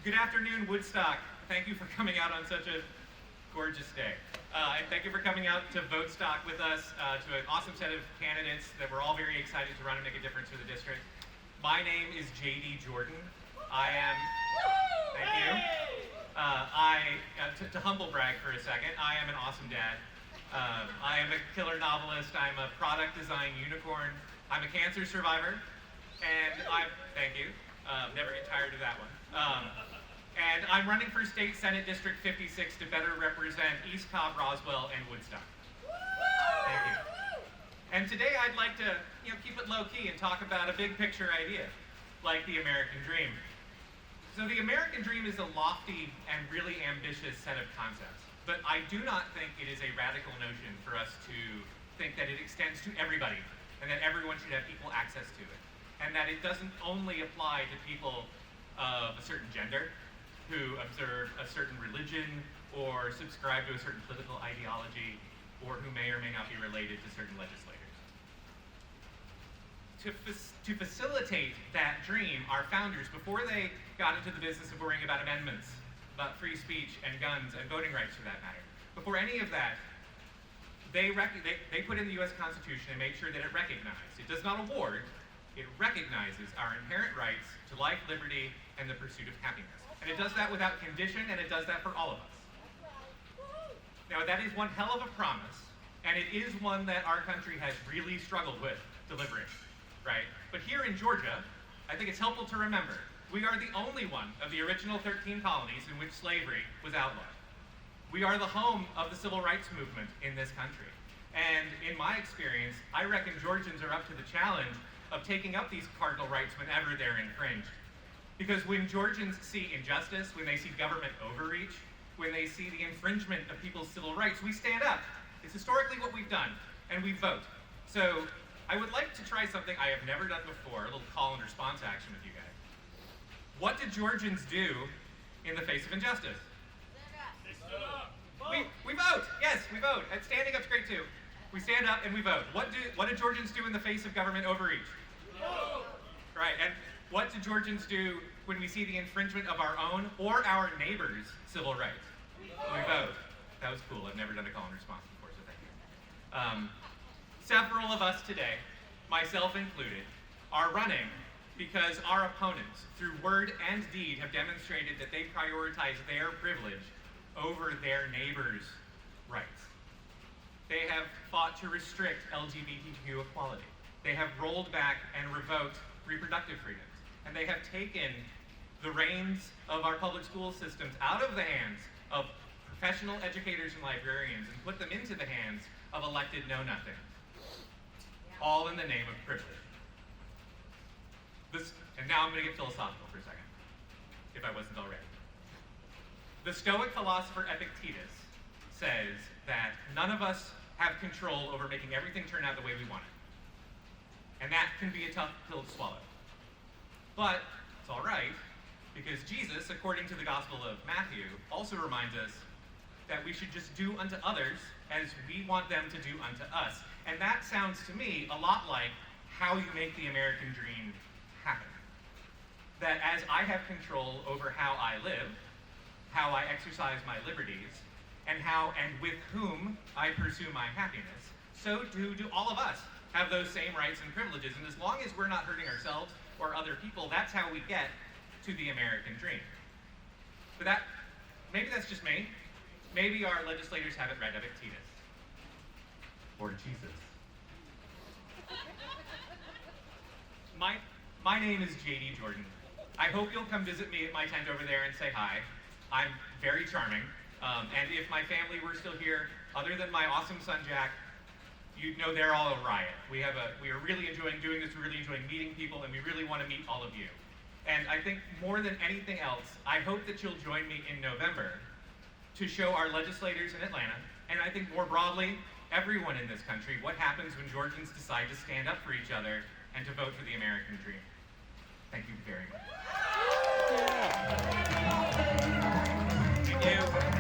Good afternoon, Woodstock. Thank you for coming out on such a gorgeous day. And thank you for coming out to VOTESTOCK with us, to an awesome set of candidates that we're all very excited to run and make a difference for the district. My name is J.D. Jordan. I am, thank you. To humble brag for a second, I am an awesome dad. I am a killer novelist. I'm a product design unicorn. I'm a cancer survivor. And thank you. Never get tired of that one. And I'm running for State Senate District 56 to better represent East Cobb, Roswell, and Woodstock. Thank you. And today I'd like to, keep it low-key and talk about a big picture idea, like the American dream. So the American dream is a lofty and really ambitious set of concepts, but I do not think it is a radical notion for us to think that it extends to everybody and that everyone should have equal access to it, and that it doesn't only apply to people of a certain gender who observe a certain religion or subscribe to a certain political ideology or who may or may not be related to certain legislators. To facilitate that dream, our founders, before they got into the business of worrying about amendments, about free speech and guns and voting rights for that matter, before any of that, they put in the US Constitution and made sure that it recognized, it does not award, it recognizes our inherent rights to life, liberty, and the pursuit of happiness. And it does that without condition, and it does that for all of us. Now, that is one hell of a promise, and it is one that our country has really struggled with delivering, right? But here in Georgia, I think it's helpful to remember, we are the only one of the original 13 colonies in which slavery was outlawed. We are the home of the civil rights movement in this country. And in my experience, I reckon Georgians are up to the challenge of taking up these cardinal rights whenever they're infringed. Because when Georgians see injustice, when they see government overreach, when they see the infringement of people's civil rights, we stand up. It's historically what we've done, and we vote. So I would like to try something I have never done before, a little call and response action with you guys. What do Georgians do in the face of injustice? We vote. Yes, we vote. And standing up's great too. We stand up and we vote. What do Georgians do in the face of government overreach? Right, and what do Georgians do when we see the infringement of our own or our neighbors' civil rights? We vote. That was cool. I've never done a call and response before, so thank you. Several of us today, myself included, are running because our opponents, through word and deed, have demonstrated that they prioritize their privilege over their neighbors' rights. They have fought to restrict LGBTQ equality. They have rolled back and revoked reproductive freedoms. And they have taken the reins of our public school systems out of the hands of professional educators and librarians and put them into the hands of elected know-nothings, all in the name of privilege. And now I'm going to get philosophical for a second, if I wasn't already. The Stoic philosopher Epictetus says that none of us have control over making everything turn out the way we want it. And that can be a tough pill to swallow. But it's all right, because Jesus, according to the Gospel of Matthew, also reminds us that we should just do unto others as we want them to do unto us. And that sounds to me a lot like how you make the American dream happen. That as I have control over how I live, how I exercise my liberties, and how and with whom I pursue my happiness, so do all of us have those same rights and privileges. And as long as we're not hurting ourselves or other people, that's how we get to the American dream. But maybe that's just me. Maybe our legislators haven't read Epictetus. Or Jesus. My name is J.D. Jordan. I hope you'll come visit me at my tent over there and say hi. I'm very charming. And if my family were still here, other than my awesome son Jack, you'd know they're all a riot. We are really enjoying doing this, we're really enjoying meeting people, and we really want to meet all of you. And I think more than anything else, I hope that you'll join me in November to show our legislators in Atlanta, and I think more broadly, everyone in this country, what happens when Georgians decide to stand up for each other and to vote for the American dream. Thank you very much. Thank you.